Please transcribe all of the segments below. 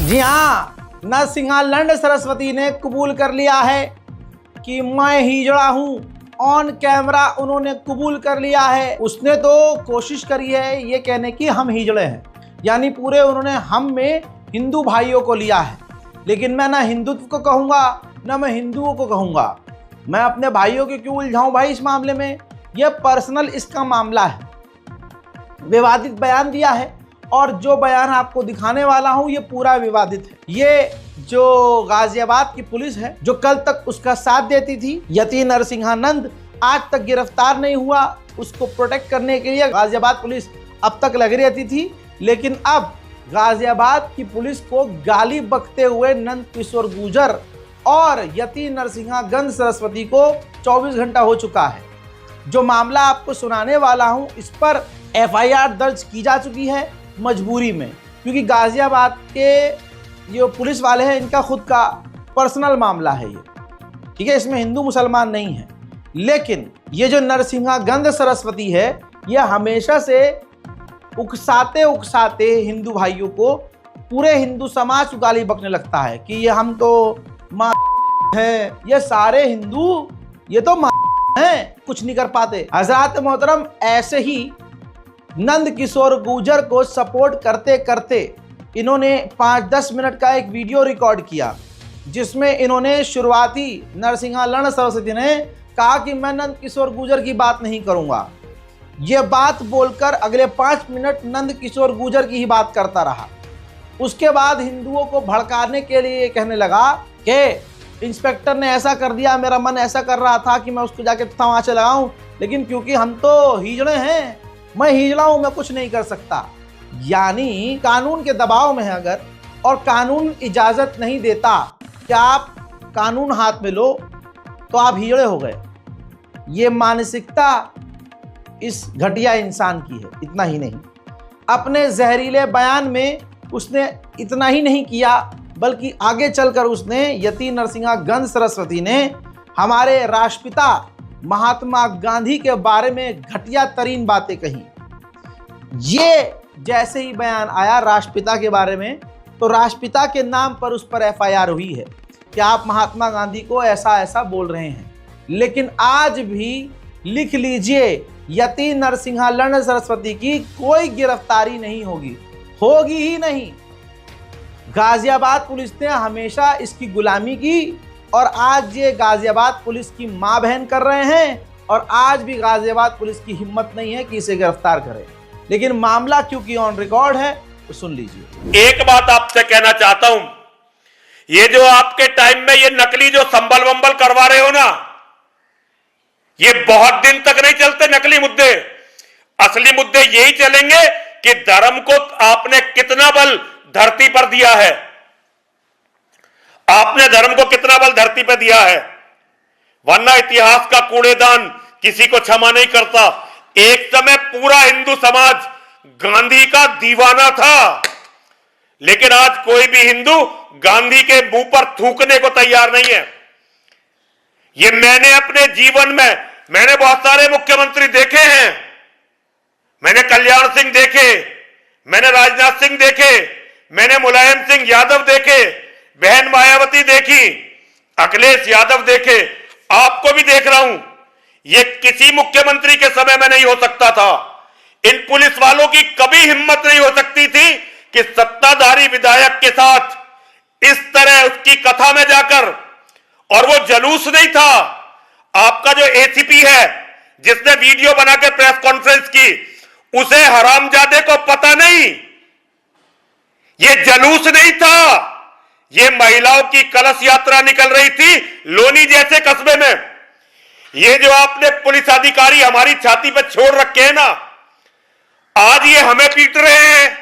जी हाँ, नरसिंहालंड सरस्वती ने कबूल कर लिया है कि मैं हिजड़ा हूँ। ऑन कैमरा उन्होंने कबूल कर लिया है। उसने तो कोशिश करी है ये कहने की हम हिजड़े हैं, यानी पूरे उन्होंने हम में हिंदू भाइयों को लिया है। लेकिन मैं ना हिंदुत्व को कहूँगा ना मैं हिंदुओं को कहूँगा। मैं अपने भाइयों के क्यों उलझाऊँ भाई इस मामले में? यह पर्सनल इसका मामला है। विवादित बयान दिया है और जो बयान आपको दिखाने वाला हूँ ये पूरा विवादित है। ये जो गाजियाबाद की पुलिस है जो कल तक उसका साथ देती थी, यति नरसिंहानंद आज तक गिरफ्तार नहीं हुआ। उसको प्रोटेक्ट करने के लिए गाजियाबाद पुलिस अब तक लगी रहती थी, लेकिन अब गाजियाबाद की पुलिस को गाली बकते हुए नंद किशोर गुर्जर और यति नरसिंहागंज सरस्वती को 24 घंटा हो चुका है। जो मामला आपको सुनाने वाला हूं इस पर FIR दर्ज की जा चुकी है मजबूरी में, क्योंकि गाजियाबाद के जो पुलिस वाले हैं इनका खुद का पर्सनल मामला है ये, ठीक है। इसमें हिंदू मुसलमान नहीं है। लेकिन ये जो नरसिंहागंज सरस्वती है ये हमेशा से उकसाते उकसाते हिंदू भाइयों को, पूरे हिंदू समाज को गाली बकने लगता है कि ये हम तो माँ है, ये सारे हिंदू ये तो माँ हैं, कुछ नहीं कर पाते। हजरत मोहतरम ऐसे ही नंद किशोर गुर्जर को सपोर्ट करते करते इन्होंने 5-10 मिनट का एक वीडियो रिकॉर्ड किया, जिसमें इन्होंने शुरुआती नरसिंहालंड सरस्वती ने कहा कि मैं नंद किशोर गुर्जर की बात नहीं करूंगा। ये बात बोलकर अगले 5 मिनट नंद किशोर गुर्जर की ही बात करता रहा। उसके बाद हिंदुओं को भड़काने के लिए कहने लगा कि इंस्पेक्टर ने ऐसा कर दिया, मेरा मन ऐसा कर रहा था कि मैं उसको जाके तमाचे लगाऊं, लेकिन क्योंकि हम तो हिजड़े हैं, मैं हिजड़ा हूं, मैं कुछ नहीं कर सकता। यानी कानून के दबाव में है अगर, और कानून इजाजत नहीं देता कि आप कानून हाथ में लो तो आप हिजड़े हो गए। ये मानसिकता इस घटिया इंसान की है। इतना ही नहीं, अपने जहरीले बयान में उसने इतना ही नहीं किया, बल्कि आगे चलकर उसने यति नरसिंहागंज सरस्वती ने हमारे राष्ट्रपिता महात्मा गांधी के बारे में घटिया तरीन बातें कही। ये जैसे ही बयान आया राष्ट्रपिता के बारे में, तो राष्ट्रपिता के नाम पर उस पर FIR हुई है कि आप महात्मा गांधी को ऐसा ऐसा बोल रहे हैं। लेकिन आज भी लिख लीजिए, यति नरसिंहालंड सरस्वती की कोई गिरफ्तारी नहीं होगी, होगी ही नहीं। गाजियाबाद पुलिस ने हमेशा इसकी गुलामी की और आज ये गाजियाबाद पुलिस की मां बहन कर रहे हैं, और आज भी गाजियाबाद पुलिस की हिम्मत नहीं है कि इसे गिरफ्तार करे। लेकिन मामला क्योंकि ऑन रिकॉर्ड है तो सुन लीजिए। एक बात आपसे कहना चाहता हूं, ये जो आपके टाइम में ये नकली जो संबल वंबल करवा रहे हो ना, ये बहुत दिन तक नहीं चलते नकली मुद्दे। असली मुद्दे यही चलेंगे कि धर्म को आपने कितना बल धरती पर दिया है, आपने धर्म को कितना बल धरती पर दिया है। वरना इतिहास का कूड़ेदान किसी को क्षमा नहीं करता। एक समय पूरा हिंदू समाज गांधी का दीवाना था, लेकिन आज कोई भी हिंदू गांधी के मुंह पर थूकने को तैयार नहीं है। ये मैंने अपने जीवन में, मैंने बहुत सारे मुख्यमंत्री देखे हैं। मैंने कल्याण सिंह देखे, मैंने राजनाथ सिंह देखे, मैंने मुलायम सिंह यादव देखे, बहन मायावती देखी, अखिलेश यादव देखे, आपको भी देख रहा हूं। ये किसी मुख्यमंत्री के समय में नहीं हो सकता था। इन पुलिस वालों की कभी हिम्मत नहीं हो सकती थी कि सत्ताधारी विधायक के साथ इस तरह उसकी कथा में जाकर, और वो जलूस नहीं था। आपका जो ACP है जिसने वीडियो बनाकर प्रेस कॉन्फ्रेंस की, उसे हरामजादे को पता नहीं, ये जलूस नहीं था। ये महिलाओं की कलश यात्रा निकल रही थी लोनी जैसे कस्बे में। ये जो आपने पुलिस अधिकारी हमारी छाती पर छोड़ रखे हैं ना, आज ये हमें पीट रहे हैं।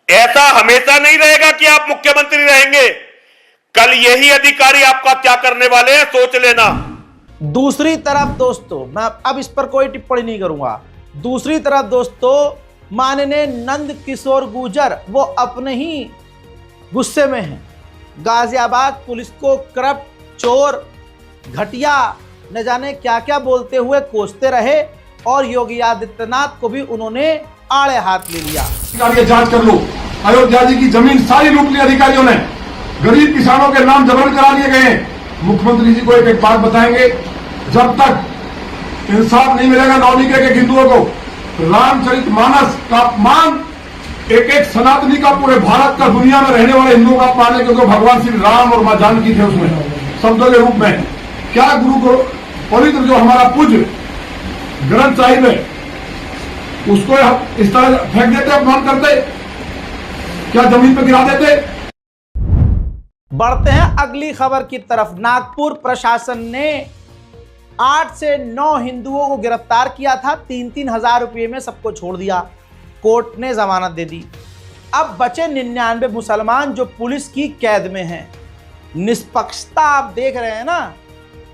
ऐसा हमेशा नहीं रहेगा कि आप मुख्यमंत्री रहेंगे। कल यही अधिकारी आपका क्या करने वाले हैं, सोच लेना। दूसरी तरफ दोस्तों, मैं अब इस पर कोई टिप्पणी नहीं करूंगा। दूसरी तरफ दोस्तों, माननीय नंद किशोर गुर्जर वो अपने ही गुस्से में हैं। गाजियाबाद पुलिस को करप्ट, चोर, घटिया, न जाने क्या क्या बोलते हुए कोसते रहे, और योगी आदित्यनाथ को भी उन्होंने आड़े हाथ ले लिया। जांच कर लो, अयोध्या जी की जमीन सारी लूट ली अधिकारियों ने, गरीब किसानों के नाम जबरन करा दिए गए। मुख्यमंत्री जी को एक एक बात बताएंगे, जब तक इंसाफ नहीं मिलेगा नौनिके के हिंदुओं को, रामचरितमानस का अपमान एक एक सनातनी का, पूरे भारत का, दुनिया में रहने वाले हिंदुओं का अपमान है, क्योंकि भगवान श्री राम और मां जानकी थे उसमें शब्दों के रूप में। क्या गुरु को पवित्र जो हमारा पूज्य ग्रंथ साहिब है उसको इस तरह फेंक देते, अपमान करते, क्या जमीन पर गिरा देते? बढ़ते हैं अगली खबर की तरफ। नागपुर प्रशासन ने 8 से 9 हिंदुओं को गिरफ्तार किया था, 3-3 हजार रुपये में सबको छोड़ दिया, कोर्ट ने जमानत दे दी। अब बचे 99 मुसलमान जो पुलिस की कैद में हैं। निष्पक्षता आप देख रहे हैं ना।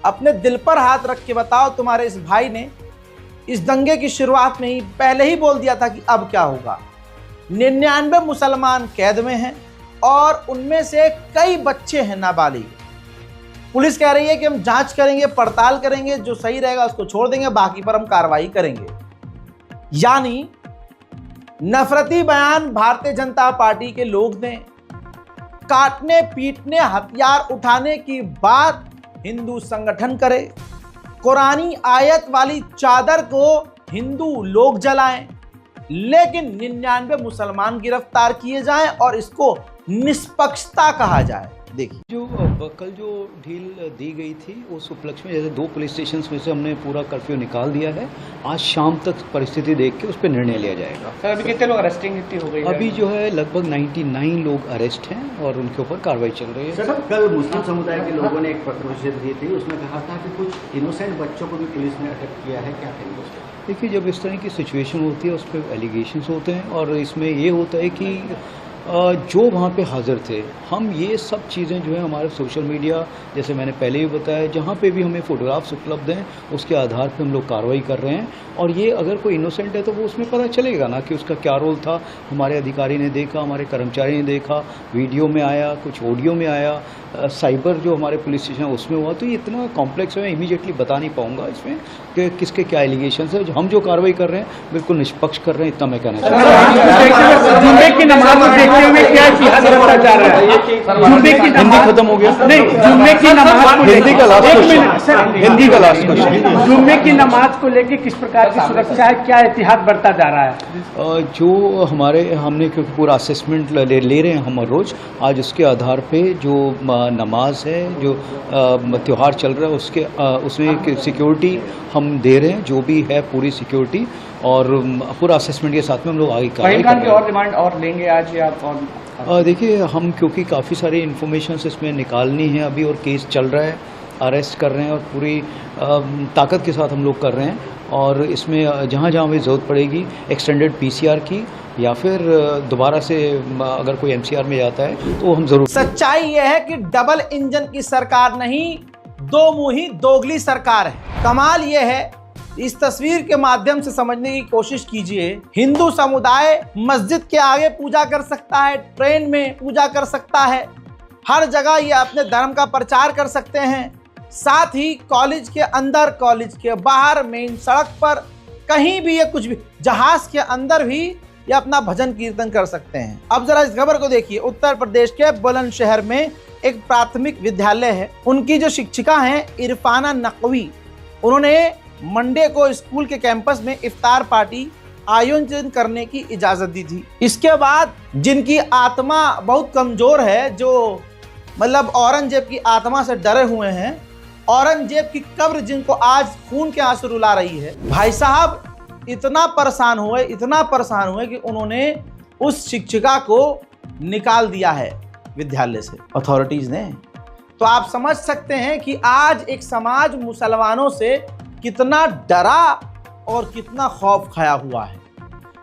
अपने दिल पर हाथ रख के बताओ, तुम्हारे इस भाई ने इस दंगे की शुरुआत में ही पहले ही बोल दिया था कि अब क्या होगा। 99 मुसलमान कैद में हैं और उनमें से कई बच्चे हैं नाबालिग। पुलिस कह रही है कि हम जांच करेंगे, पड़ताल करेंगे, जो सही रहेगा उसको छोड़ देंगे, बाकी पर हम कार्रवाई करेंगे। यानी नफरती बयान भारतीय जनता पार्टी के लोग ने, काटने पीटने हथियार उठाने की बात हिंदू संगठन करे, कुरानी आयत वाली चादर को हिंदू लोग जलाएं, लेकिन 99 मुसलमान गिरफ्तार किए जाएं और इसको निष्पक्षता कहा जाए। देखिए, जो कल जो ढील दी गई थी उस उपलक्ष्य में जैसे 2 पुलिस स्टेशन में से हमने पूरा कर्फ्यू निकाल दिया है। आज शाम तक परिस्थिति देख के उस पर निर्णय लिया जाएगा। सर, अभी कितने लोग अरेस्टिंग हो गई है? अभी जो है लगभग 99 लोग अरेस्ट हैं और उनके ऊपर कार्रवाई चल रही है। सर, कल मुस्लिम समुदाय के लोगों ने एक पत्र दी थी, उसमें कहा था कि कुछ इनोसेंट बच्चों को भी पुलिस ने अटक किया है, क्या कहेंगे उसको? देखिए, जब इस तरह की सिचुएशन होती है उस पर एलिगेशंस होते हैं और इसमें ये होता है कि जो वहाँ पे हाजिर थे, हम ये सब चीज़ें जो है हमारे सोशल मीडिया, जैसे मैंने पहले ही बताया, जहाँ पे भी हमें फ़ोटोग्राफ्स उपलब्ध हैं उसके आधार पे हम लोग कार्रवाई कर रहे हैं। और ये अगर कोई इनोसेंट है तो वो उसमें पता चलेगा ना कि उसका क्या रोल था। हमारे अधिकारी ने देखा, हमारे कर्मचारी ने देखा, वीडियो में आया, कुछ ऑडियो में आया, साइबर जो हमारे पुलिस स्टेशन है उसमें हुआ। तो ये इतना कॉम्प्लेक्स है, मैं इमीडिएटली बता नहीं पाऊँगा इसमें कि किसके क्या एलिगेशन है। हम जो कार्रवाई कर रहे हैं बिल्कुल निष्पक्ष कर रहे हैं, इतना मैं कहना चाहता हूँ। जुम्मे की नमाज देखते हुए क्या इतिहास बनता जा रहा है? जुम्मे की हिंदी खत्म हो गया? नहीं, जुम्मे की नमाज को हिंदी का लास्ट क्वेश्चन, हिंदी का लास्ट क्वेश्चन, जुम्मे की नमाज को लेकर किस प्रकार की सुरक्षा है, क्या इतिहास बढ़ता जा रहा है? जो हमने क्योंकि पूरा असेसमेंट ले रहे हैं हम रोज, आज उसके आधार पे जो नमाज है, जो त्यौहार चल रहा है उसमें सिक्योरिटी हम दे रहे हैं, जो भी है पूरी सिक्योरिटी, और पूरा असेसमेंट के साथ में हम लोग आगे कार्रवाई कर रहे हैं। और रिमांड और लेंगे आज या और? देखिए, हम क्योंकि काफ़ी सारी इन्फॉर्मेशन इसमें निकालनी है अभी और केस चल रहा है, अरेस्ट कर रहे हैं और पूरी ताकत के साथ हम लोग कर रहे हैं। और इसमें जहाँ जहाँ हमें ज़रूरत पड़ेगी एक्सटेंडेड PCR की या फिर दोबारा से अगर कोई MCR में जाता है तो हम ज़रूर। सच्चाई यह है कि डबल इंजन की सरकार नहीं, दो मुंही दोगली सरकार है। कमाल यह है, इस तस्वीर के माध्यम से समझने की कोशिश कीजिए। हिंदू समुदाय मस्जिद के आगे पूजा कर सकता है, ट्रेन में पूजा कर सकता है, हर जगह ये अपने धर्म का प्रचार कर सकते हैं। साथ ही कॉलेज के अंदर, कॉलेज के बाहर, मेन सड़क पर, कहीं भी ये कुछ भी, जहाज के अंदर भी ये अपना भजन कीर्तन कर सकते हैं। अब जरा इस खबर को देखिए। उत्तर प्रदेश के बुलंदशहर में एक प्राथमिक विद्यालय है, उनकी जो शिक्षिका हैं इरफाना नकवी, उन्होंने मंडे को स्कूल के कैंपस में इफ्तार पार्टी आयोजन करने की इजाजत दी थी। इसके बाद जिनकी आत्मा बहुत कमजोर है, जो मतलब औरंगजेब की आत्मा से डरे हुए हैं, औरंगजेब की कब्र जिनको आज खून के आंसू रुला रही है, भाई साहब इतना परेशान हुए कि उन्होंने उस शिक्षिका को निकाल दिया है विद्यालय से, अथॉरिटीज ने। तो आप समझ सकते हैं कि आज एक समाज मुसलमानों से कितना डरा और कितना खौफ खाया हुआ है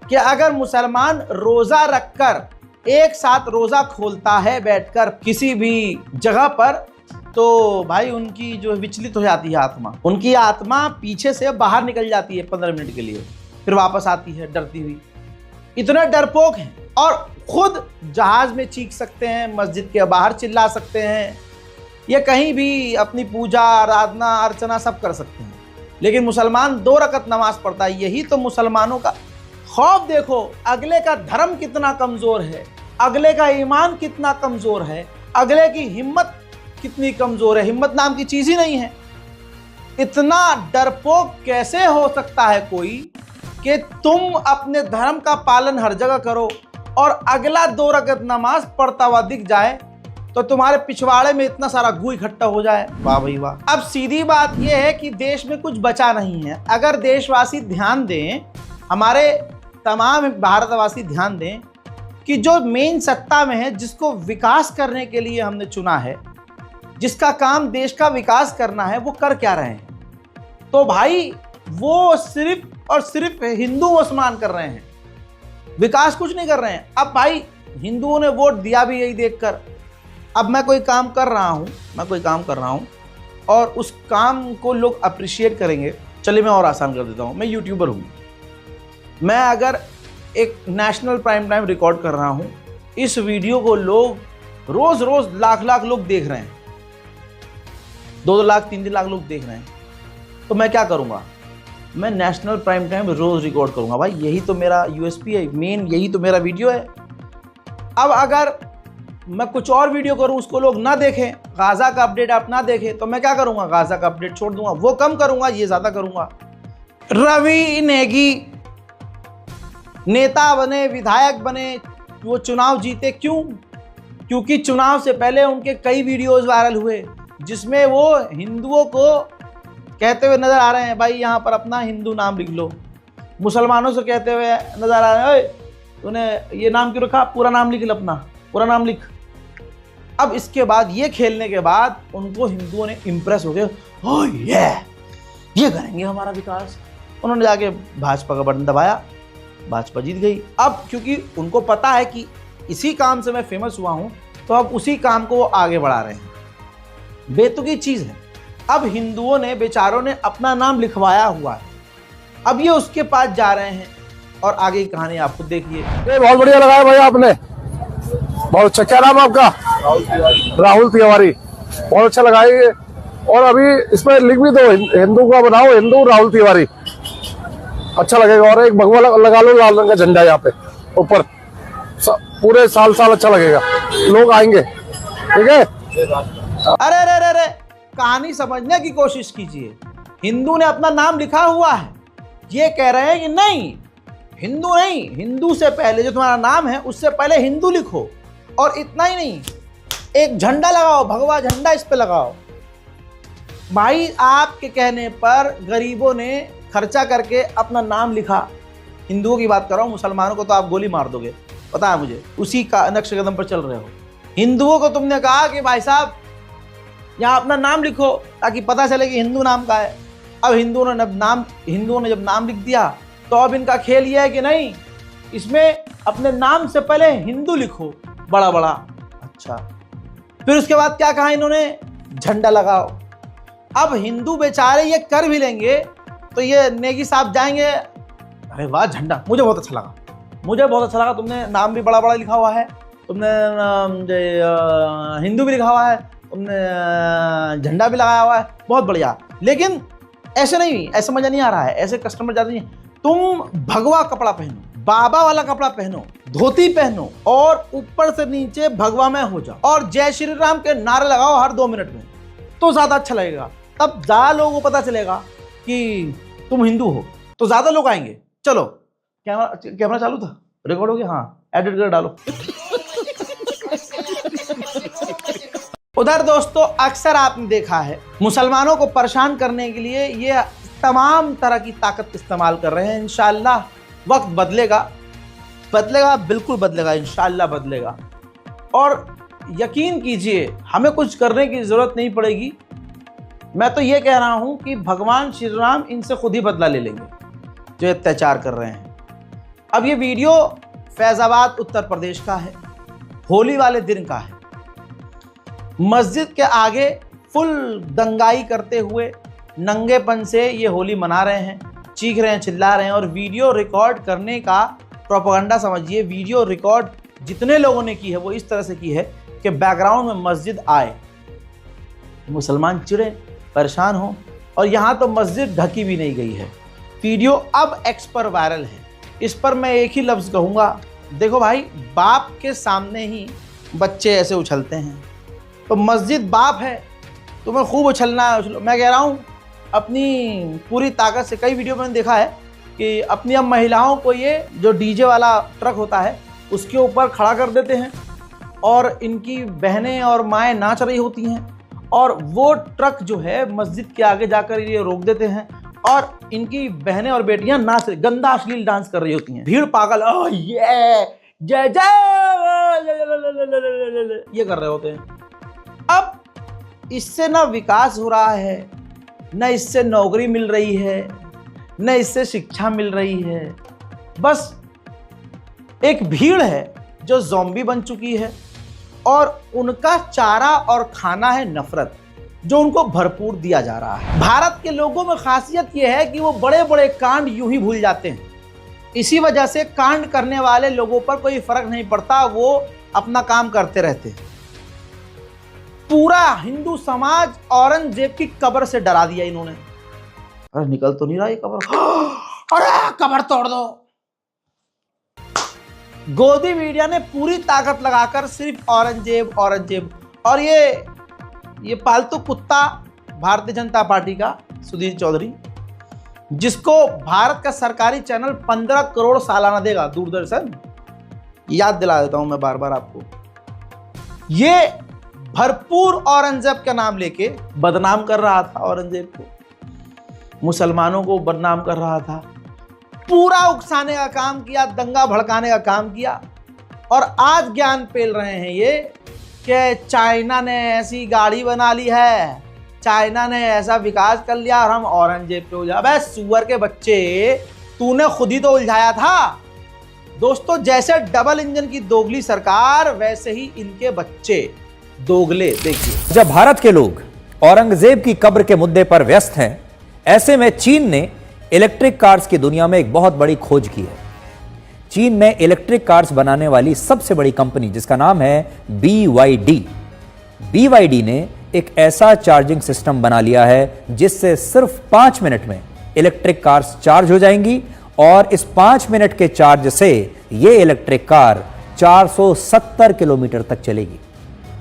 कि अगर मुसलमान रोजा रखकर एक साथ रोजा खोलता है बैठकर किसी भी जगह पर, तो भाई उनकी जो विचलित हो जाती है आत्मा, उनकी आत्मा पीछे से बाहर निकल जाती है 15 मिनट के लिए, फिर वापस आती है डरती हुई। इतने डरपोक हैं और खुद जहाज में चीख सकते हैं, मस्जिद के बाहर चिल्ला सकते हैं, या कहीं भी अपनी पूजा आराधना अर्चना सब कर सकते हैं। लेकिन मुसलमान 2 रकत नमाज पढ़ता है। यही तो मुसलमानों का खौफ। देखो अगले का धर्म कितना कमजोर है, अगले का ईमान कितना कमजोर है, अगले की हिम्मत कितनी कमजोर है। हिम्मत नाम की चीज ही नहीं है। इतना डरपोक कैसे हो सकता है कोई कि तुम अपने धर्म का पालन हर जगह करो और अगला 2 रकअत नमाज पढ़ता हुआ दिख जाए तो तुम्हारे पिछवाड़े में इतना सारा गू इकट्ठा हो जाए। वाह भाई वाह। अब सीधी बात यह है कि देश में कुछ बचा नहीं है। अगर देशवासी ध्यान दें, हमारे तमाम भारतवासी ध्यान दें कि जो मेन सत्ता में है, जिसको विकास करने के लिए हमने चुना है, जिसका काम देश का विकास करना है, वो कर क्या रहे हैं? तो भाई वो सिर्फ और सिर्फ हिंदू मुसलमान कर रहे हैं, विकास कुछ नहीं कर रहे हैं। अब भाई हिंदुओं ने वोट दिया भी यही देखकर। अब मैं कोई काम कर रहा हूं और उस काम को लोग अप्रिशिएट करेंगे। चलिए मैं और आसान कर देता हूं। मैं यूट्यूबर हूं। मैं अगर एक नेशनल प्राइम टाइम रिकॉर्ड कर रहा हूं, इस वीडियो को लोग रोज रोज लाख लोग देख रहे हैं, 2 लाख 3 लाख लोग देख रहे हैं, तो मैं क्या करूंगा? मैं नेशनल प्राइम टाइम रोज रिकॉर्ड करूंगा। भाई यही तो मेरा यूएसपी है, मेन यही तो मेरा वीडियो है। अब अगर मैं कुछ और वीडियो करूं, उसको लोग ना देखें, गाजा का अपडेट आप ना देखें, तो मैं क्या करूंगा? गाजा का अपडेट छोड़ दूंगा। वो कम करूंगा, ये ज्यादा करूंगा। रवि नेगी नेता बने, विधायक बने, वो चुनाव जीते। क्यों? क्योंकि चुनाव से पहले उनके कई वीडियोस वायरल हुए जिसमें वो हिंदुओं को कहते हुए नजर आ रहे हैं, भाई यहाँ पर अपना हिंदू नाम लिख लो। मुसलमानों से कहते हुए नजर आ रहे हैं, ओए तूने ये नाम क्यों रखा, पूरा नाम लिख, अपना पूरा नाम लिख। अब इसके बाद ये खेलने के बाद उनको हिंदुओं ने इंप्रेस हो गए, ओह ये करेंगे हमारा विकास। उन्होंने जाके भाजपा का बटन दबाया, भाजपा जीत गई। अब क्योंकि उनको पता है कि इसी काम से मैं फेमस हुआ हूं, तो अब उसी काम को वो आगे बढ़ा रहे हैं। बेतुकी चीज है। अब हिंदुओं ने, बेचारों ने अपना नाम लिखवाया हुआ है, अब ये उसके पास जा रहे हैं और आगे की कहानी आप खुद देखिए। ये बहुत बढ़िया लगाया भाई आपने, बहुत अच्छा। क्या नाम आपका? राहुल तिवारी। बहुत अच्छा लगाइए। और अभी इसमें लिख भी दो, हिंदू का बनाओ, हिंदू राहुल तिवारी, अच्छा लगेगा। और एक भगवा लगा लो लाल रंग का झंडा यहाँ पे ऊपर, पूरे साल अच्छा लगेगा, लोग आएंगे। ठीक है? अरे अरे अरे अरे, कहानी समझने की कोशिश कीजिए। हिंदू ने अपना नाम लिखा हुआ है, ये कह रहे हैं कि नहीं, हिंदू नहीं, हिंदू से पहले जो तुम्हारा नाम है उससे पहले हिंदू लिखो। और इतना ही नहीं, एक झंडा लगाओ, भगवा झंडा इस पे लगाओ। भाई आपके कहने पर गरीबों ने खर्चा करके अपना नाम लिखा। हिंदुओं की बात कर रहा हूं, मुसलमानों को तो आप गोली मार दोगे, पता है मुझे, उसी का नक्श कदम पर चल रहे हो। हिंदुओं को तुमने कहा कि भाई साहब यहाँ अपना नाम लिखो ताकि पता चले कि हिंदू नाम का है। अब हिंदुओं ने जब नाम लिख दिया, तो अब इनका खेल यह है कि नहीं, इसमें अपने नाम से पहले हिंदू लिखो, बड़ा बड़ा। अच्छा, फिर उसके बाद क्या कहा इन्होंने? झंडा लगाओ। अब हिंदू बेचारे ये कर भी लेंगे तो ये नेगी साहब जाएंगे, अरे वाह झंडा, मुझे बहुत अच्छा लगा, तुमने नाम भी बड़ा बड़ा लिखा हुआ है, तुमने हिंदू भी लिखा हुआ है, तुमने झंडा भी लगाया हुआ है, बहुत बढ़िया। लेकिन ऐसे नहीं, ऐसे मजा नहीं आ रहा है, ऐसे कस्टमर ज्यादा नहीं। तुम भगवा कपड़ा पहनो, बाबा वाला कपड़ा पहनो, धोती पहनो और ऊपर से नीचे भगवा में हो जाओ और जय श्री राम के नारे लगाओ हर 2 मिनट में, तो ज्यादा अच्छा लगेगा। तब ज्यादा लोगों को पता चलेगा कि तुम हिंदू हो, तो ज्यादा लोग आएंगे। चलो कैमरा चालू था, रिकॉर्ड हो गया? हाँ, एडिट कर डालो। उधर दोस्तों अक्सर आपने देखा है मुसलमानों को परेशान करने के लिए ये तमाम तरह की ताकत इस्तेमाल कर रहे हैं। इंशाअल्लाह वक्त बदलेगा, बिल्कुल बदलेगा, इंशाअल्लाह बदलेगा। और यकीन कीजिए हमें कुछ करने की जरूरत नहीं पड़ेगी। मैं तो ये कह रहा हूं कि भगवान श्री राम इनसे खुद ही बदला ले लेंगे जो अत्याचार कर रहे हैं। अब ये वीडियो फैजाबाद उत्तर प्रदेश का है, होली वाले दिन का है। मस्जिद के आगे फुल दंगाई करते हुए नंगेपन से ये होली मना रहे हैं, चीख रहे हैं, चिल्ला रहे हैं। और वीडियो रिकॉर्ड करने का प्रोपेगेंडा समझिए। वीडियो रिकॉर्ड जितने लोगों ने की है वो इस तरह से की है कि बैकग्राउंड में मस्जिद आए, मुसलमान चिढ़े, परेशान हो। और यहाँ तो मस्जिद ढकी भी नहीं गई है। वीडियो अब एक्स पर वायरल है। इस पर मैं एक ही लफ्ज़ कहूँगा, देखो भाई, बाप के सामने ही बच्चे ऐसे उछलते हैं, तो मस्जिद बाप है, तुम्हें खूब उछलना है, उछलो। मैं कह रहा हूँ अपनी पूरी ताकत से, कई वीडियो मैंने देखा है कि अपनी अब महिलाओं को ये जो डीजे वाला ट्रक होता है उसके ऊपर खड़ा कर देते हैं और इनकी बहनें और माएँ नाच रही होती हैं और वो ट्रक जो है मस्जिद के आगे जाकर ये रोक देते हैं और इनकी बहनें और बेटियां नाच रही, गंदा अश्लील डांस कर रही होती हैं। भीड़ पागल ये जय जय ये कर रहे होते हैं। अब इससे ना विकास हो रहा है, न इससे नौकरी मिल रही है, न इससे शिक्षा मिल रही है। बस एक भीड़ है जो ज़ॉम्बी बन चुकी है और उनका चारा और खाना है नफरत, जो उनको भरपूर दिया जा रहा है। भारत के लोगों में खासियत यह है कि वो बड़े बड़े कांड यूं ही भूल जाते हैं। इसी वजह से कांड करने वाले लोगों पर कोई फर्क नहीं पड़ता, वो अपना काम करते रहते हैं। पूरा हिंदू समाज औरंगजेब की कब्र से डरा दिया इन्होंने। अरे निकल तो नहीं रहा ये कब्र, अरे कब्र तोड़ दो। गोदी मीडिया ने पूरी ताकत लगाकर सिर्फ औरंगजेब औरंगजेब, और ये पालतू कुत्ता भारतीय जनता पार्टी का सुधीर चौधरी, जिसको भारत का सरकारी चैनल 15 करोड़ सालाना देगा, दूरदर्शन, याद दिला देता हूं मैं बार बार आपको। ये भरपूर औरंगजेब का नाम लेके बदनाम कर रहा था, औरंगजेब को, मुसलमानों को बदनाम कर रहा था, पूरा उकसाने का काम किया, दंगा भड़काने का काम किया। और आज ज्ञान पेल रहे हैं ये कि चाइना ने ऐसी गाड़ी बना ली है, चाइना ने ऐसा विकास कर लिया और हम औरंगजेब पे उलझा। अबे सुअर के बच्चे, तूने खुद ही तो उलझाया था। दोस्तों, जैसे डबल इंजन की दोगली सरकार, वैसे ही इनके बच्चे दोगले। देखिए, जब भारत के लोग औरंगजेब की कब्र के मुद्दे पर व्यस्त हैं, ऐसे में चीन ने इलेक्ट्रिक कार्स की दुनिया में एक बहुत बड़ी खोज की है। चीन में इलेक्ट्रिक कार्स बनाने वाली सबसे बड़ी कंपनी, जिसका नाम है BYD ने एक ऐसा चार्जिंग सिस्टम बना लिया है जिससे सिर्फ 5 मिनट में इलेक्ट्रिक कार्स चार्ज हो जाएंगी और इस 5 मिनट के चार्ज से यह इलेक्ट्रिक कार 470 किलोमीटर तक चलेगी।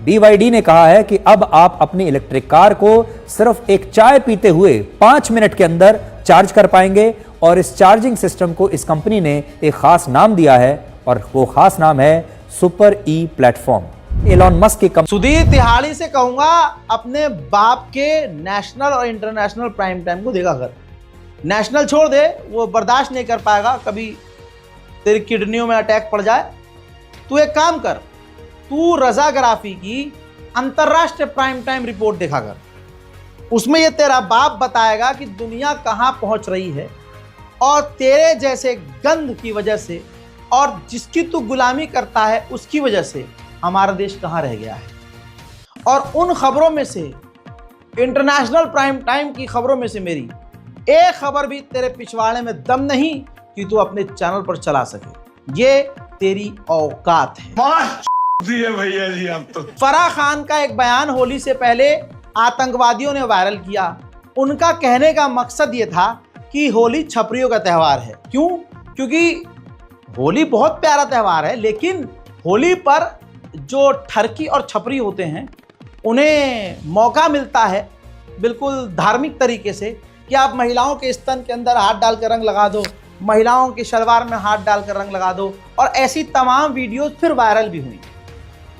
BYD ने कहा है कि अब आप अपनी इलेक्ट्रिक कार को सिर्फ एक चाय पीते हुए 5 मिनट के अंदर चार्ज कर पाएंगे और इस चार्जिंग सिस्टम को इस कंपनी ने एक खास नाम दिया है और वो खास नाम है सुपर ई प्लेटफॉर्म। एलॉन मस्क की सुधीर तिहाड़ी से कहूंगा अपने बाप के नेशनल और इंटरनेशनल प्राइम टाइम को देखा कर। नेशनल छोड़ दे, वो बर्दाश्त नहीं कर पाएगा कभी तेरी किडनियों में अटैक पड़ जाए। तू एक काम कर, तू रजाग्राफी की अंतरराष्ट्रीय प्राइम टाइम रिपोर्ट देखा कर। उसमें ये तेरा बाप बताएगा कि दुनिया कहां पहुंच रही है और तेरे जैसे गंध की वजह से और जिसकी तू गुलामी करता है उसकी वजह से हमारा देश कहां रह गया है। और उन खबरों में से, इंटरनेशनल प्राइम टाइम की खबरों में से मेरी एक खबर भी तेरे पिछवाड़े में दम नहीं कि तू अपने चैनल पर चला सके। ये तेरी औकात है। भैया जी आप तो। फराह खान का एक बयान होली से पहले आतंकवादियों ने वायरल किया। उनका कहने का मकसद ये था कि होली छपरियों का त्यौहार है। क्यों? क्योंकि होली बहुत प्यारा त्यौहार है, लेकिन होली पर जो ठरकी और छपरी होते हैं उन्हें मौका मिलता है बिल्कुल धार्मिक तरीके से कि आप महिलाओं के स्तन के अंदर हाथ डालकर रंग लगा दो, महिलाओं के शलवार में हाथ डालकर रंग लगा दो, और ऐसी तमाम वीडियोस फिर वायरल भी हुई।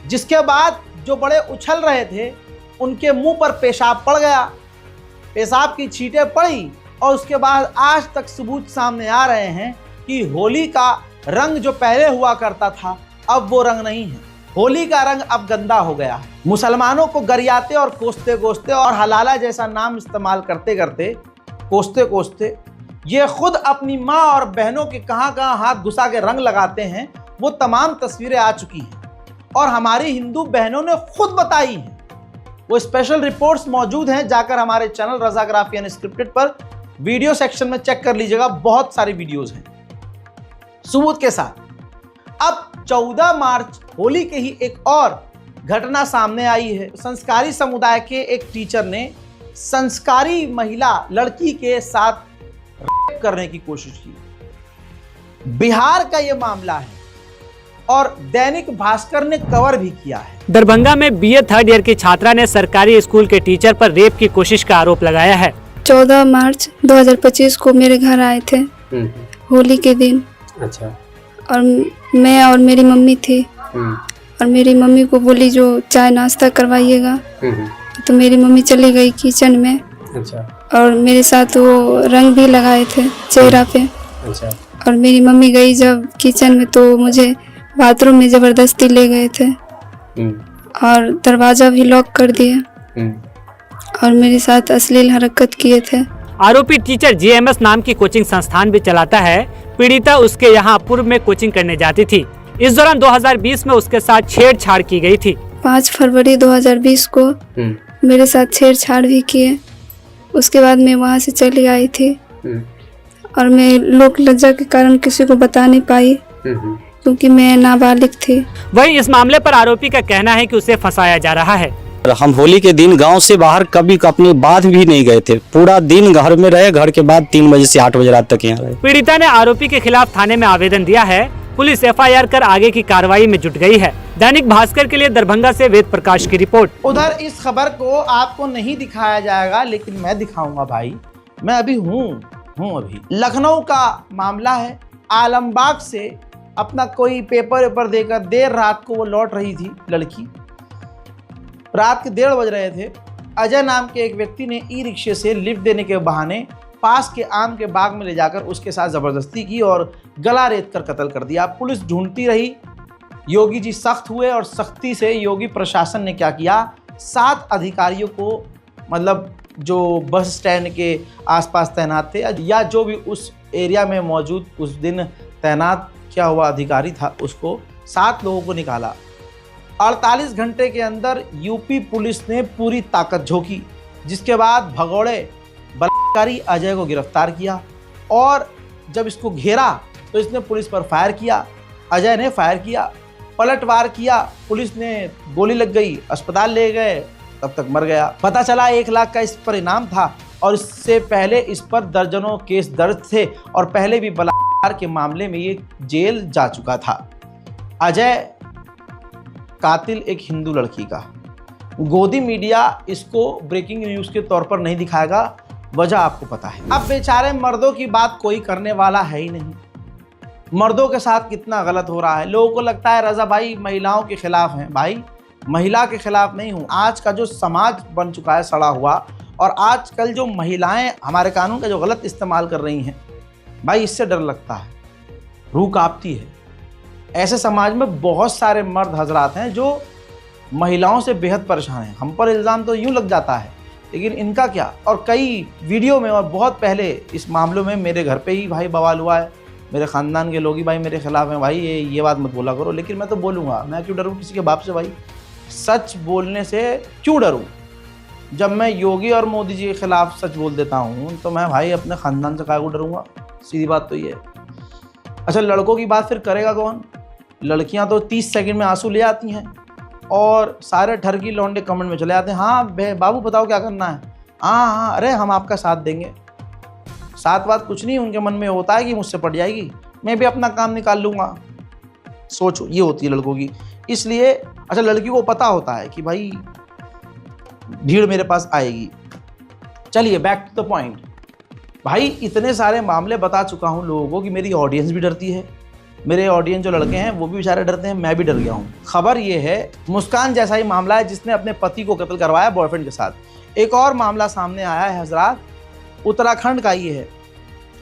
जिसके बाद जो बड़े उछल रहे थे उनके मुंह पर पेशाब पड़ गया, पेशाब की छींटें पड़ी, और उसके बाद आज तक सबूत सामने आ रहे हैं कि होली का रंग जो पहले हुआ करता था अब वो रंग नहीं है। होली का रंग अब गंदा हो गया है। मुसलमानों को गरियाते और कोसते कोसते और हलाला जैसा नाम इस्तेमाल करते करते, कोसते कोसते, ये खुद अपनी माँ और बहनों के कहाँ हाथ घुसा के रंग लगाते हैं, वो तमाम तस्वीरें आ चुकी हैं और हमारी हिंदू बहनों ने खुद बताई हैं। वो स्पेशल रिपोर्ट्स मौजूद हैं, जाकर हमारे चैनल रजाग्राफी अनस्क्रिप्टेड पर वीडियो सेक्शन में चेक कर लीजिएगा, बहुत सारी वीडियोस हैं सबूत के साथ। अब 14 मार्च होली के ही एक और घटना सामने आई है। संस्कारी समुदाय के एक टीचर ने संस्कारी महिला लड़की के साथ रेप करने की कोशिश की। बिहार का यह मामला है। और दैनिक भास्कर ने कवर भी किया है। दरभंगा में बीए थर्ड ईयर की छात्रा ने सरकारी स्कूल के टीचर पर रेप की कोशिश का आरोप लगाया है। 14 मार्च 2025 को मेरे घर आए थे होली के दिन। अच्छा। और मैं और मेरी मम्मी थी और मेरी मम्मी को बोली जो चाय नाश्ता करवाइएगा, तो मेरी मम्मी चली गई किचन में। अच्छा। और मेरे साथ वो रंग भी लगाए थे चेहरा पे। अच्छा। और मेरी मम्मी गई जब किचन में तो मुझे बाथरूम में जबरदस्ती ले गए थे और दरवाजा भी लॉक कर दिए और मेरे साथ अश्लील हरकत किए थे। आरोपी टीचर जीएमएस नाम की कोचिंग संस्थान भी चलाता है। पीड़िता उसके यहाँ पूर्व में कोचिंग करने जाती थी। इस दौरान 2020 में उसके साथ छेड़छाड़ की गई थी। 5 फरवरी 2020 को मेरे साथ छेड़छाड़ भी किए। उसके बाद मैं वहाँ से चली आई थी और मैं लोक लज्जा के कारण किसी को बता नहीं पाई क्योंकि मैं नाबालिग थी। वहीं इस मामले पर आरोपी का कहना है कि उसे फंसाया जा रहा है। हम होली के दिन गांव से बाहर कभी अपने बाद भी नहीं गए थे। पूरा दिन घर में रहे, घर के बाद 3 बजे से 8 बजे रात तक यहाँ रहे। पीड़िता ने आरोपी के खिलाफ थाने में आवेदन दिया है। पुलिस एफआईआर कर आगे की कार्रवाई में जुट गई है। दैनिक भास्कर के लिए दरभंगा से वेद प्रकाश की रिपोर्ट। उधर इस खबर को आपको नहीं दिखाया जाएगा लेकिन मैं दिखाऊंगा भाई। मैं अभी हूँ अभी लखनऊ का मामला है। आलमबाग से अपना कोई पेपर देकर देर रात को वो लौट रही थी लड़की। रात के 1:30 बज रहे थे। अजय नाम के एक व्यक्ति ने ई रिक्शे से लिफ्ट देने के बहाने पास के आम के बाग में ले जाकर उसके साथ ज़बरदस्ती की और गला रेत कर कत्ल कर दिया। पुलिस ढूंढती रही। योगी जी सख्त हुए और सख्ती से योगी प्रशासन ने क्या किया, 7 अधिकारियों को, मतलब जो बस स्टैंड के आसपास तैनात थे या जो भी उस एरिया में मौजूद उस दिन तैनात क्या हुआ अधिकारी था, उसको 7 लोगों को निकाला। 48 घंटे के अंदर यूपी पुलिस ने पूरी ताकत झोंकी, जिसके बाद भगोड़े बलात्कारी अजय को गिरफ्तार किया और जब इसको घेरा तो इसने पुलिस पर फायर किया। अजय ने फायर किया, पलटवार किया, पुलिस ने गोली लग गई, अस्पताल ले गए, तब तक मर गया। पता चला 1 लाख का इस पर इनाम था और इससे पहले इस पर दर्जनों केस दर्ज थे और पहले भी बलात्कार के मामले में ये जेल जा चुका था। अजय कातिल एक हिंदू लड़की का। गोदी मीडिया इसको ब्रेकिंग न्यूज़ के तौर पर नहीं दिखाएगा, वजह आपको पता है। अब बेचारे मर्दों की बात कोई करने वाला है ही नहीं। मर्दों के साथ कितना गलत हो रहा है। लोगों को लगता है रज़ा भाई महिलाओं के खिलाफ हैं। भाई महिला के खिलाफ नहीं हूँ। आज का जो समाज बन चुका है सड़ा हुआ, और आजकल जो महिलाएं हमारे कानून का जो गलत इस्तेमाल कर रही हैं, भाई इससे डर लगता है, रूह कांपती है। ऐसे समाज में बहुत सारे मर्द हजरात हैं जो महिलाओं से बेहद परेशान हैं। हम पर इल्ज़ाम तो यूँ लग जाता है, लेकिन इनका क्या। और कई वीडियो में और बहुत पहले इस मामलों में मेरे घर पे ही भाई बवाल हुआ है। मेरे ख़ानदान के लोग ही भाई मेरे खिलाफ हैं, भाई ये बात मत बोला करो। लेकिन मैं तो बोलूँगा, मैं क्यों डरूँ किसी के बाप से। भाई सच बोलने से क्यों डरूँ। जब मैं योगी और मोदी जी के खिलाफ सच बोल देता हूँ तो मैं भाई अपने ख़ानदान से काहे को डरूँगा। सीधी बात तो ये है। अच्छा, लड़कों की बात फिर करेगा कौन। लड़कियां तो 30 सेकंड में आंसू ले आती हैं और सारे ठरकी लौंडे कमेंट में चले आते हैं, हाँ बाबू बताओ क्या करना है, हाँ अरे हम आपका साथ देंगे। साथ बात कुछ नहीं, उनके मन में होता है कि मुझसे पट जाएगी, मैं भी अपना काम निकाल लूँगा। सोचो, ये होती है लड़कों की। इसलिए अच्छा, लड़की को पता होता है कि भाई भीड़ मेरे पास आएगी। चलिए बैक टू द पॉइंट। भाई इतने सारे मामले बता चुका हूँ लोगों को कि मेरी ऑडियंस भी डरती है। मेरे ऑडियंस जो लड़के हैं वो भी बेचारे डरते हैं, मैं भी डर गया हूँ। खबर ये है, मुस्कान जैसा ही मामला है जिसने अपने पति को कत्ल करवाया बॉयफ्रेंड के साथ। एक और मामला सामने आया है हजरात, उत्तराखंड का ये है।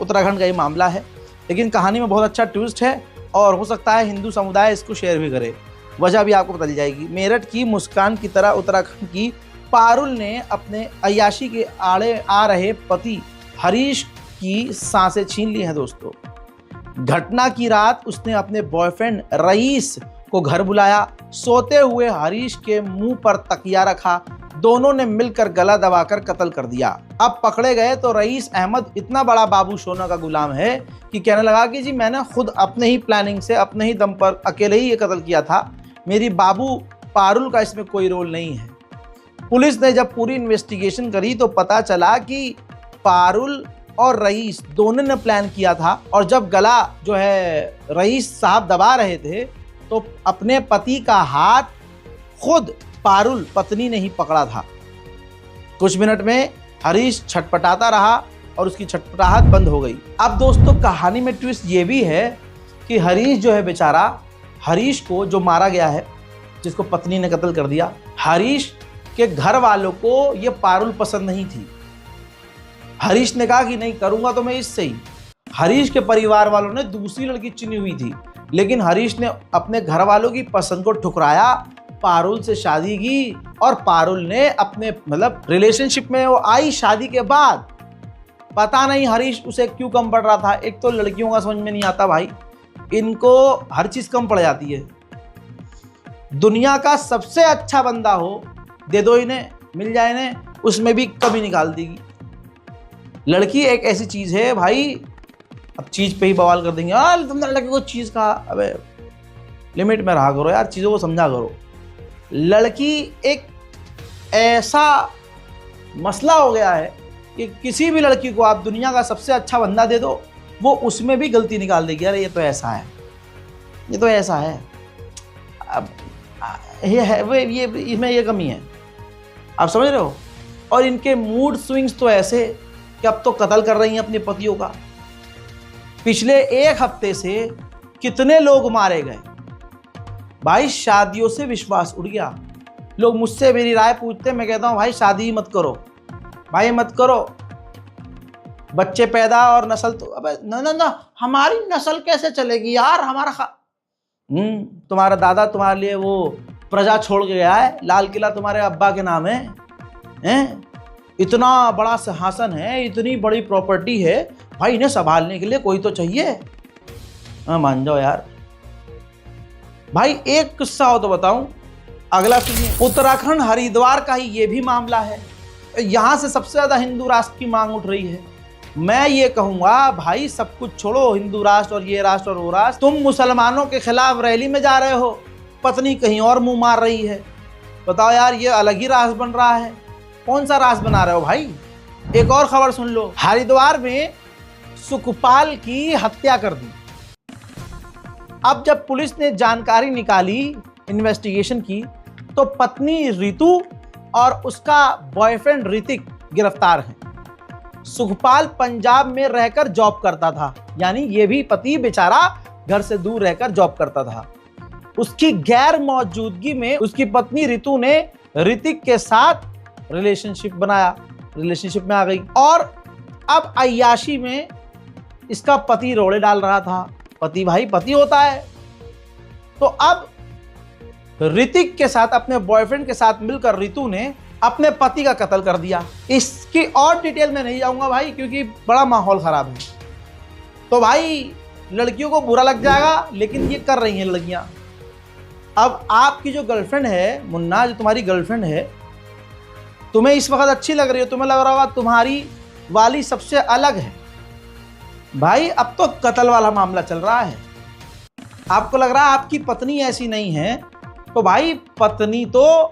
उत्तराखंड का ये मामला है, लेकिन कहानी में बहुत अच्छा ट्विस्ट है और हो सकता है हिंदू समुदाय इसको शेयर भी करे। वजह भी आपको बता दी जाएगी। मेरठ की मुस्कान की तरह उत्तराखंड की पारुल ने अपने अय्याशी के आड़े आ रहे पति हरीश की सांसें छीन ली हैं दोस्तों। घटना की रात उसने अपने बॉयफ्रेंड रईस को घर बुलाया। सोते हुए हरीश के मुंह पर तकिया रखा। दोनों ने मिलकर गला दबाकर कत्ल कर दिया। अब पकड़े गए तो रईस अहमद इतना बड़ा बाबू सोना का गुलाम है कि कहने लगा कि जी मैंने खुद अपने ही प्लानिंग से अपने ही दम पर अकेले ही ये कत्ल किया था, मेरी बाबू पारुल का इसमें कोई रोल नहीं है। पुलिस ने जब पूरी इन्वेस्टिगेशन करी तो पता चला कि पारुल और रईस दोनों ने प्लान किया था, और जब गला जो है रईस साहब दबा रहे थे तो अपने पति का हाथ खुद पारुल पत्नी ने ही पकड़ा था। कुछ मिनट में हरीश छटपटाता रहा और उसकी छटपटाहट बंद हो गई। अब दोस्तों कहानी में ट्विस्ट ये भी है कि हरीश जो है बेचारा, हरीश को जो मारा गया है, जिसको पत्नी ने कत्ल कर दिया, हरीश के घर वालों को ये पारुल पसंद नहीं थी। हरीश ने कहा कि नहीं करूंगा तो मैं इससे ही। हरीश के परिवार वालों ने दूसरी लड़की चुनी हुई थी, लेकिन हरीश ने अपने घर वालों की पसंद को ठुकराया, पारुल से शादी की और पारुल ने अपने मतलब रिलेशनशिप में वो आई शादी के बाद। पता नहीं हरीश उसे क्यों कम पड़ रहा था। एक तो लड़कियों का समझ में नहीं आता भाई, इनको हर चीज कम पड़ जाती है। दुनिया का सबसे अच्छा बंदा हो, दे दो इन्हें, मिल जाए इन्हें, उसमें भी कमी निकाल देगी। लड़की एक ऐसी चीज है भाई, अब चीज पे ही बवाल कर देंगे, तुमने लड़की को चीज कहा। अबे लिमिट में रहा करो यार, चीजों को समझा करो। लड़की एक ऐसा मसला हो गया है कि किसी भी लड़की को आप दुनिया का सबसे अच्छा बंदा दे दो, वो उसमें भी गलती निकाल देगी। अरे ये तो ऐसा है, ये तो ऐसा है, अब ये है वो, ये इसमें ये कमी है, आप समझ रहे हो। और इनके मूड स्विंग्स तो ऐसे कि अब तो कत्ल कर रही हैं अपने पतियों का। पिछले एक हफ्ते से कितने लोग मारे गए भाई, शादियों से विश्वास उड़ गया। लोग मुझसे मेरी राय पूछते, मैं कहता हूं भाई शादी ही मत करो, भाई मत करो, बच्चे पैदा और नस्ल तो अबे ना हमारी नस्ल कैसे चलेगी यार, हमारा तुम्हारा दादा तुम्हारे लिए वो प्रजा छोड़ के गया है, लाल किला तुम्हारे अब्बा के नाम है, हैं? इतना बड़ा सिंहासन है, इतनी बड़ी प्रॉपर्टी है भाई, इन्हें संभालने के लिए कोई तो चाहिए। हाँ मान जाओ यार भाई। एक किस्सा हो तो बताऊं, अगला सुनिए। उत्तराखंड हरिद्वार का ही ये भी मामला है। यहां से सबसे ज्यादा हिंदू राष्ट्र की मांग उठ रही है। मैं ये कहूंगा भाई सब कुछ छोड़ो, हिंदू राष्ट्र और ये राष्ट्र और वो राष्ट्र, तुम मुसलमानों के खिलाफ रैली में जा रहे हो, पत्नी कहीं और मुंह मार रही है। बताओ यार, ये अलग ही राष्ट्र बन रहा है। कौन सा राष्ट्र बना रहे हो भाई। एक और खबर सुन लो, हरिद्वार में सुखपाल की हत्या कर दी। अब जब पुलिस ने जानकारी निकाली, इन्वेस्टिगेशन की, तो पत्नी रितु और उसका बॉयफ्रेंड ऋतिक गिरफ्तार हैं। सुखपाल पंजाब में रहकर जॉब करता था, यानी ये भी पति बेचारा घर से दूर रहकर जॉब करता था। उसकी गैर मौजूदगी में उसकी पत्नी रितु ने ऋतिक के साथ रिलेशनशिप बनाया, रिलेशनशिप में आ गई और अब अय्याशी में इसका पति रोड़े डाल रहा था। पति भाई पति होता है। तो अब ऋतिक के साथ, अपने बॉयफ्रेंड के साथ मिलकर रितु ने अपने पति का कत्ल कर दिया। इसकी और डिटेल में नहीं जाऊंगा भाई, क्योंकि बड़ा माहौल खराब है। तो भाई लड़कियों को बुरा लग जाएगा, लेकिन ये कर रही हैं लड़कियां। अब आपकी जो गर्लफ्रेंड है मुन्ना, जो तुम्हारी गर्लफ्रेंड है, तुम्हें इस वक्त अच्छी लग रही है, तुम्हें लग रहा होगा तुम्हारी वाली सबसे अलग है। भाई अब तो कत्ल वाला मामला चल रहा है। आपको लग रहा है आपकी पत्नी ऐसी नहीं है, तो भाई पत्नी तो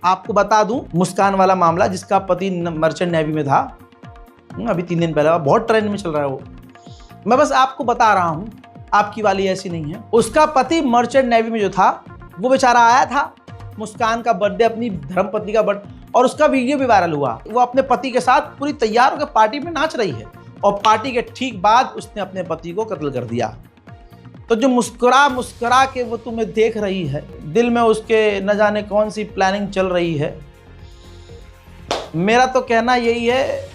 आपको बता दूं, मुस्कान वाला मामला जिसका पति मर्चेंट नेवी में था, अभी 3 दिन पहले, बहुत ट्रेंड में चल रहा है वो। मैं बस आपको बता रहा हूं, आपकी वाली ऐसी नहीं है। उसका पति मर्चेंट नेवी में जो था, वो बेचारा आया था मुस्कान का बर्थडे, अपनी धर्मपत्नी का बर्थडे, और उसका वीडियो भी वायरल हुआ। वो अपने पति के साथ पूरी तैयार होकर पार्टी में नाच रही है, और पार्टी के ठीक बाद उसने अपने पति को कत्ल कर दिया। तो जो मुस्कुरा मुस्कुरा के वो तुम्हें देख रही है, दिल में उसके न जाने कौन सी प्लानिंग चल रही है। मेरा तो कहना यही है,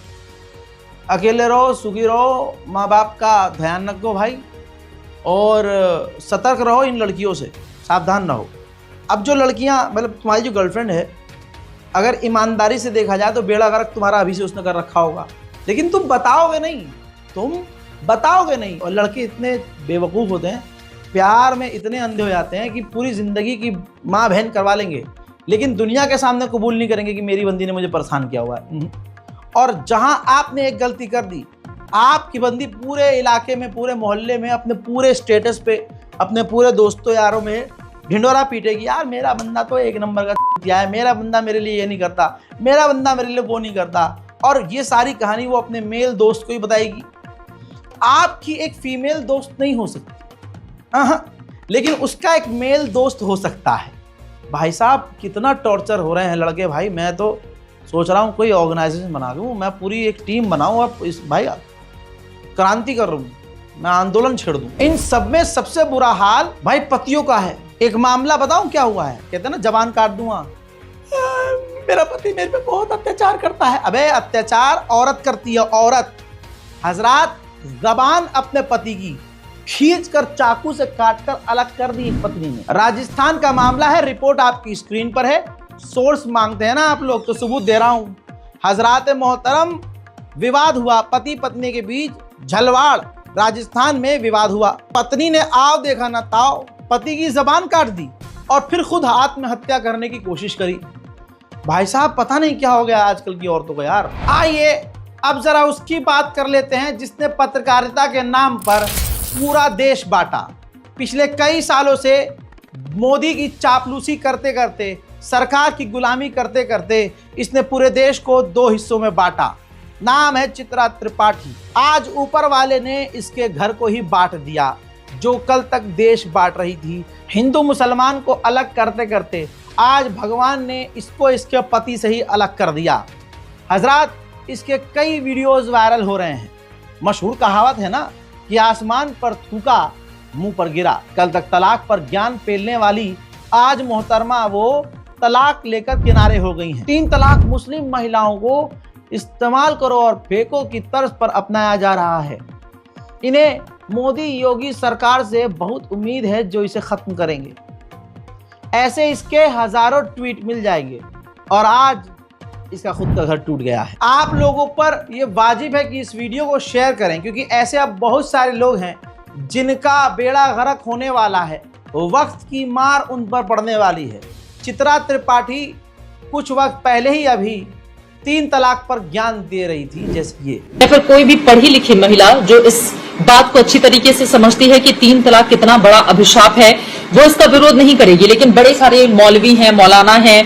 अकेले रहो, सुखी रहो, माँ बाप का ध्यान रखो भाई, और सतर्क रहो इन लड़कियों से, सावधान रहो। अब जो लड़कियां, मतलब तुम्हारी जो गर्लफ्रेंड है, अगर ईमानदारी से देखा जाए तो बेड़ा गर्क तुम्हारा अभी से उसने कर रखा होगा, लेकिन तुम बताओगे नहीं। और लड़के इतने बेवकूफ़ होते हैं, प्यार में इतने अंधे हो जाते हैं कि पूरी ज़िंदगी की माँ बहन करवा लेंगे, लेकिन दुनिया के सामने कबूल नहीं करेंगे कि मेरी बंदी ने मुझे परेशान किया हुआ है। और जहां आपने एक गलती कर दी, आपकी बंदी पूरे इलाके में, पूरे मोहल्ले में, अपने पूरे स्टेटस पे, अपने पूरे दोस्तों यारों में ढिंडोरा पीटेगी, यार मेरा बंदा तो एक नंबर का दिया है, मेरा बंदा मेरे लिए ये नहीं करता, मेरा बंदा मेरे लिए वो नहीं करता। और ये सारी कहानी वो अपने मेल दोस्त को ही बताएगी। आपकी एक फीमेल दोस्त नहीं हो सकती। हाँ, लेकिन उसका एक मेल दोस्त हो सकता है। भाई साहब कितना टॉर्चर हो रहे हैं लड़के भाई, मैं तो सोच रहा हूँ कोई ऑर्गेनाइजेशन बना दूँ, मैं पूरी एक टीम बनाऊँ और इस भाई क्रांति कर दूँ, मैं आंदोलन छेड़ दूँ। इन सब में सबसे बुरा हाल भाई पतियों का है। एक मामला बताऊं क्या हुआ है, कहते हैं ना जबान काट दूंगा, मेरा पति मेरे पे बहुत अत्याचार करता है। अबे अत्याचार औरत करती है, औरत। हजरात जबान अपने पति की खींच कर चाकू से काटकर अलग कर दी पत्नी ने। राजस्थान का मामला है, रिपोर्ट आपकी स्क्रीन पर है, सोर्स मांगते हैं ना आप लोग तो सबूत दे रहा हूं। हजरात मोहतरम, विवाद हुआ पति पत्नी के बीच, झलवाड़ राजस्थान में विवाद हुआ। पत्नी ने आव देखा ना ताव, पति की जबान काट दी और फिर खुद आत्महत्या करने की कोशिश करी। भाई साहब पता नहीं क्या हो गया आजकल की औरतों को यार। आइए अब जरा उसकी बात कर लेते हैं जिसने पत्रकारिता के नाम पर पूरा देश बांटा। पिछले कई सालों से मोदी की चापलूसी करते करते, सरकार की गुलामी करते करते इसने पूरे देश को दो हिस्सों में बांटा। नाम है चित्रा त्रिपाठी। आज ऊपर वाले ने इसके घर को ही बांट दिया, जो कल तक देश बांट रही थी। हिंदू मुसलमान को अलग करते करते आज भगवान ने इसको इसके पति से ही अलग कर दिया। हजरात इसके कई वीडियोस वायरल हो रहे हैं। मशहूर कहावत है ना कि आसमान पर थूका मुंह पर गिरा। कल तक तलाक पर ज्ञान फैलने वाली आज मोहतरमा वो तलाक लेकर किनारे हो गई हैं। 3 तलाक मुस्लिम महिलाओं को इस्तेमाल करो और फेंको की तर्ज पर अपनाया जा रहा है। इन्हें मोदी योगी सरकार से बहुत उम्मीद है जो इसे खत्म करेंगे। ऐसे इसके हजारों ट्वीट मिल जाएंगे और आज इसका खुद का घर टूट गया है। आप लोगों पर यह वाजिब है कि इस वीडियो को शेयर करें, क्योंकि ऐसे अब बहुत सारे लोग हैं जिनका बेड़ा गर्क होने वाला है, वक्त की मार उन पर पड़ने वाली है। चित्रा त्रिपाठी कुछ वक्त पहले ही अभी 3 तलाक पर ज्ञान दे रही थी, जैसे ये। या फिर कोई भी पढ़ी लिखी महिला जो इस बात को अच्छी तरीके से समझती है कि 3 तलाक कितना बड़ा अभिशाप है, वो इसका विरोध नहीं करेगी। लेकिन बड़े सारे मौलवी हैं, मौलाना हैं,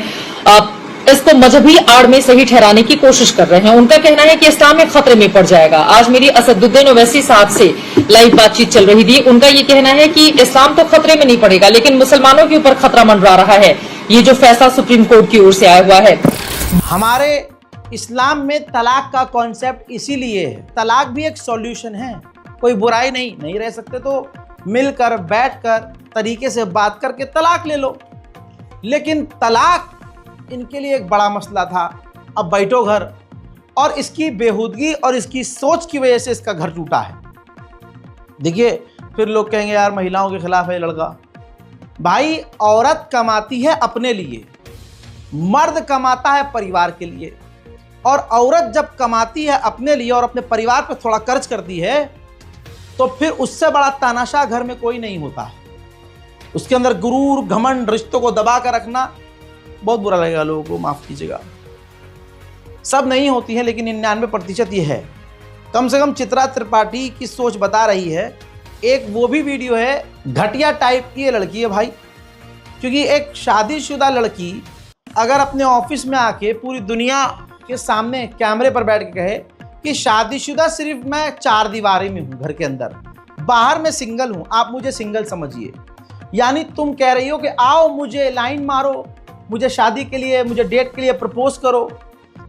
इसको मजहबी आड़ में सही ठहराने की कोशिश कर रहे हैं। उनका कहना है कि इस्लाम में खतरे में पड़ जाएगा। आज मेरी असदुद्दीन ओवैसी साहब से लाइव बातचीत चल रही थी। उनका ये कहना है कि इस्लाम तो खतरे में नहीं पड़ेगा, लेकिन मुसलमानों के ऊपर खतरा मंडरा रहा है। ये जो फैसला सुप्रीम कोर्ट की ओर से आया हुआ है। हमारे इस्लाम में तलाक का कॉन्सेप्ट इसीलिए है। तलाक भी एक सॉल्यूशन है, कोई बुराई नहीं रह सकते तो मिलकर बैठकर तरीके से बात करके तलाक ले लो। लेकिन तलाक इनके लिए एक बड़ा मसला था। अब बैठो घर, और इसकी बेहूदगी और इसकी सोच की वजह से इसका घर टूटा है। देखिए फिर लोग कहेंगे यार महिलाओं के खिलाफ है लड़का। भाई औरत कमाती है अपने लिए, मर्द कमाता है परिवार के लिए। और औरत जब कमाती है अपने लिए और अपने परिवार पर थोड़ा खर्च करती है तो फिर उससे बड़ा तानाशाह घर में कोई नहीं होता है। उसके अंदर गुरूर, घमंड, रिश्तों को दबा कर रखना बहुत बुरा लगेगा लोगों को, माफ कीजिएगा। सब नहीं होती है लेकिन 99% ये है। कम से कम चित्रा त्रिपाठी की सोच बता रही है। एक वो भी वीडियो है, घटिया टाइप की ये लड़की है भाई, क्योंकि एक शादीशुदा लड़की अगर अपने ऑफिस में आके पूरी दुनिया के सामने कैमरे पर बैठ के कहे कि शादीशुदा सिर्फ मैं 4 दीवारी में हूं, घर के अंदर, बाहर मैं सिंगल हूं, आप मुझे सिंगल समझिए। यानी तुम कह रही हो कि आओ मुझे लाइन मारो, मुझे शादी के लिए, मुझे डेट के लिए प्रपोज करो,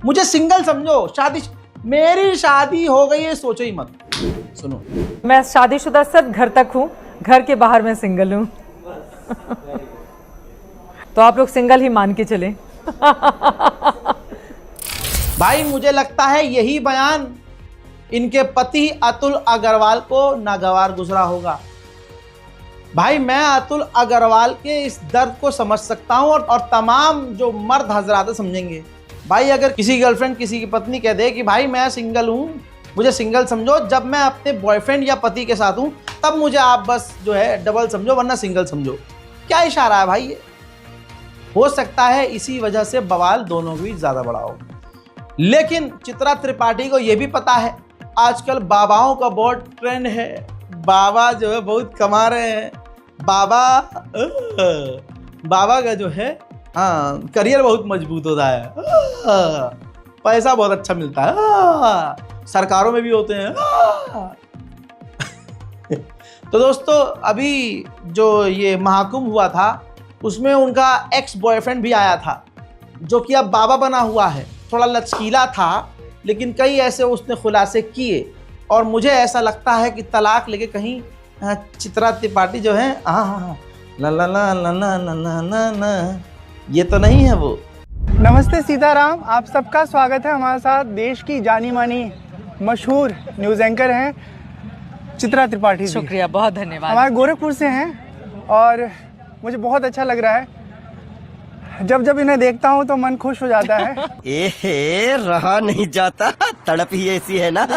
मुझे सिंगल समझो, मेरी शादी हो गई है सोचो ही मत। सुनो, मैं शादीशुदा सिर्फ घर तक हूँ, घर के बाहर मैं सिंगल हूँ। तो आप लोग सिंगल ही मान के चलें। भाई मुझे लगता है यही बयान इनके पति अतुल अग्रवाल को नागवार गुजरा होगा। भाई मैं अतुल अग्रवाल के इस दर्द को समझ सकता हूं और तमाम जो मर्द हजरात समझेंगे। भाई अगर किसी गर्लफ्रेंड, किसी की पत्नी कह दे कि भाई मैं सिंगल हूं, मुझे सिंगल समझो, जब मैं अपने बॉयफ्रेंड या पति के साथ हूं तब मुझे आप बस जो है डबल समझो, वरना सिंगल समझो। क्या इशारा है भाई ये? हो सकता है इसी वजह से बवाल दोनों भी ज्यादा बड़ा हो। लेकिन चित्रा त्रिपाठी को यह भी पता है आजकल बाबाओं का बहुत ट्रेंड है। बाबा जो है बहुत कमा रहे हैं। बाबा का जो है करियर बहुत मजबूत होता है, पैसा बहुत अच्छा मिलता है, सरकारों में भी होते हैं। तो दोस्तों अभी जो ये महाकुंभ हुआ था उसमें उनका एक्स बॉयफ्रेंड भी आया था, जो कि अब बाबा बना हुआ है। थोड़ा लचकीला था, लेकिन कई ऐसे उसने खुलासे किए और मुझे ऐसा लगता है कि तलाक लेके कहीं चित्रा त्रिपाठी जो है ला ला ला ला ला ला ला ला ला, ये तो नहीं है वो। नमस्ते सीताराम, आप सबका स्वागत है। हमारे साथ देश की जानी मानी मशहूर न्यूज़ एंकर हैं चित्रा त्रिपाठी जी। शुक्रिया, बहुत धन्यवाद। हमारे गोरखपुर से हैं और मुझे बहुत अच्छा लग रहा है। जब जब इन्हें देखता हूं तो मन खुश हो जाता है। रहा नहीं जाता, तड़प ही ऐसी है ना।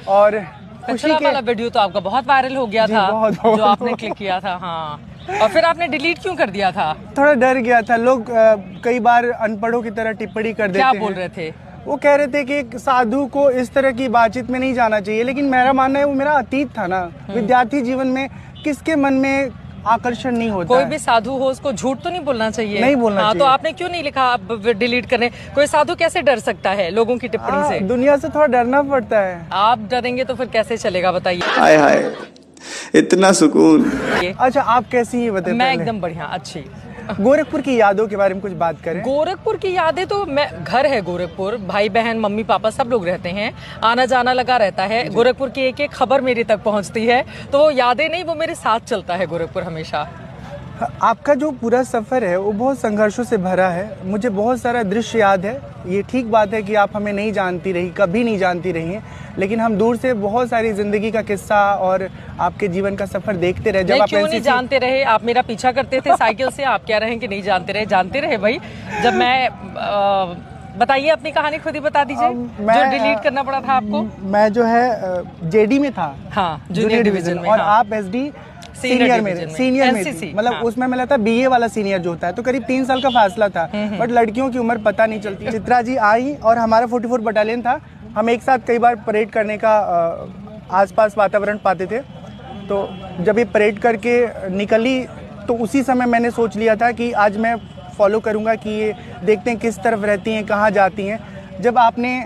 और खुशी के वाला वीडियो तो आपका बहुत वायरल हो गया था, जो आपने क्लिक किया था। हाँ, और फिर आपने डिलीट क्यों कर दिया था? थोड़ा डर गया था। लोग कई बार अनपढ़ों की तरह टिप्पणी कर देते हैं। क्या बोल रहे थे? वो कह रहे थे कि एक साधु को इस तरह की बातचीत में नहीं जाना चाहिए, लेकिन मेरा मानना है वो मेरा अतीत था ना। विद्यार्थी जीवन में किसके मन में आकर्षण नहीं होता? कोई भी साधु हो उसको झूठ तो नहीं बोलना चाहिए। नहीं बोलना चाहिए। तो आपने क्यों नहीं लिखा अब डिलीट करने? कोई साधु कैसे डर सकता है लोगों की टिप्पणी से? दुनिया से थोड़ा डरना पड़ता है। आप डरेंगे तो फिर कैसे चलेगा, बताइए। हाय हाय, इतना सुकून। अच्छा, आप कैसी है बताइए? मैं एकदम बढ़िया, अच्छी। गोरखपुर की यादों के बारे में कुछ बात करें। गोरखपुर की यादें तो मैं, घर है गोरखपुर, भाई बहन मम्मी पापा सब लोग रहते हैं, आना जाना लगा रहता है। गोरखपुर की एक एक खबर मेरे तक पहुंचती है, तो वो यादें नहीं, वो मेरे साथ चलता है गोरखपुर हमेशा। आपका जो पूरा सफ़र है वो बहुत संघर्षों से भरा है। मुझे बहुत सारा दृश्य याद है। ये ठीक बात है कि आप हमें नहीं जानती रही, कभी नहीं जानती रही हैं, लेकिन हम दूर से बहुत सारी जिंदगी का किस्सा और आपके जीवन का सफर देखते रहे। जब आप क्यों नहीं जानते रहे? आप मेरा पीछा करते थे साइकिल से, आप क्या रहे कि नहीं जानते रहे? जानते रहे भाई। जब मैं बताइए अपनी कहानी, खुद ही बता दीजिए। जो डिलीट करना पड़ा था आपको? मैं जो है जेडी में था। हाँ, जूनियर डिवीजन में। और आप एसडी सीनियर में थी। मतलब उसमें मिला था बीए वाला सीनियर जो होता है, तो करीब 3 साल का फासला था। बट लड़कियों की उम्र पता नहीं चलती। चित्रा जी आई और हमारा 44 बटालियन था। हम एक साथ कई बार परेड करने का आसपास वातावरण पाते थे। तो जब ये परेड करके निकली तो उसी समय मैंने सोच लिया था कि आज मैं फॉलो करूँगा कि ये देखते हैं किस तरफ रहती हैं, कहाँ जाती हैं। जब आपने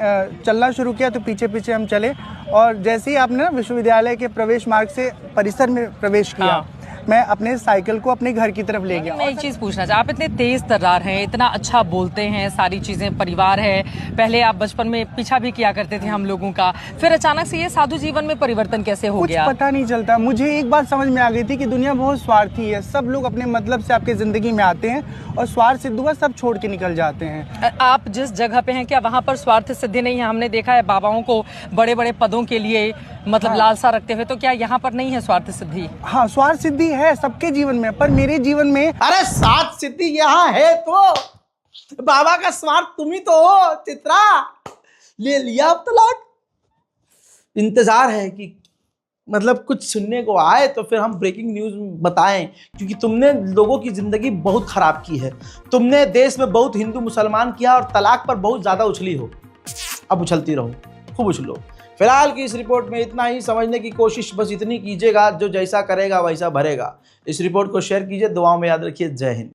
चलना शुरू किया तो पीछे पीछे हम चले और जैसे ही आपने ना विश्वविद्यालय के प्रवेश मार्ग से परिसर में प्रवेश किया, हाँ। मैं अपने साइकिल को अपने घर की तरफ ले गया। मैं एक चीज पूछना चाहता, आप इतने तेज तर्रार हैं, इतना अच्छा बोलते हैं, सारी चीजें, परिवार है, पहले आप बचपन में पीछा भी किया करते थे हम लोगों का, फिर अचानक से ये साधु जीवन में परिवर्तन कैसे हो गया? कुछ पता नहीं चलता। मुझे एक बात समझ में आ गई थी कि दुनिया बहुत स्वार्थी है। सब लोग अपने मतलब से आपकी जिंदगी में आते हैं और स्वार्थ सिद्ध हुआ सब छोड़ के निकल जाते हैं। आप जिस जगह पे हैं क्या वहाँ पर स्वार्थ सिद्धि नहीं है? हमने देखा है बाबाओं को बड़े बड़े पदों के लिए मतलब लालसा रखते हुए, तो क्या यहाँ पर नहीं है स्वार्थ सिद्धि? हाँ, स्वार्थ सिद्धि है सबके जीवन में, पर मेरे जीवन में अरे स्वार्थ सिद्धि यहाँ है तो बाबा का स्वार्थ तुम ही तो हो। चित्रा ले लिया अब तलाक। इंतजार है कि मतलब कुछ सुनने को आए तो फिर हम ब्रेकिंग न्यूज बताएं, क्योंकि तुमने लोगों की जिंदगी बहुत खराब की है। तुमने देश में बहुत हिंदू मुसलमान किया और तलाक पर बहुत ज्यादा उछली हो। अब उछलती रहो, खूब उछलो। फिलहाल की इस रिपोर्ट में इतना ही। समझने की कोशिश बस इतनी कीजिएगा, जो जैसा करेगा वैसा भरेगा। इस रिपोर्ट को शेयर कीजिए, दुआओं में याद रखिए। जय हिंद।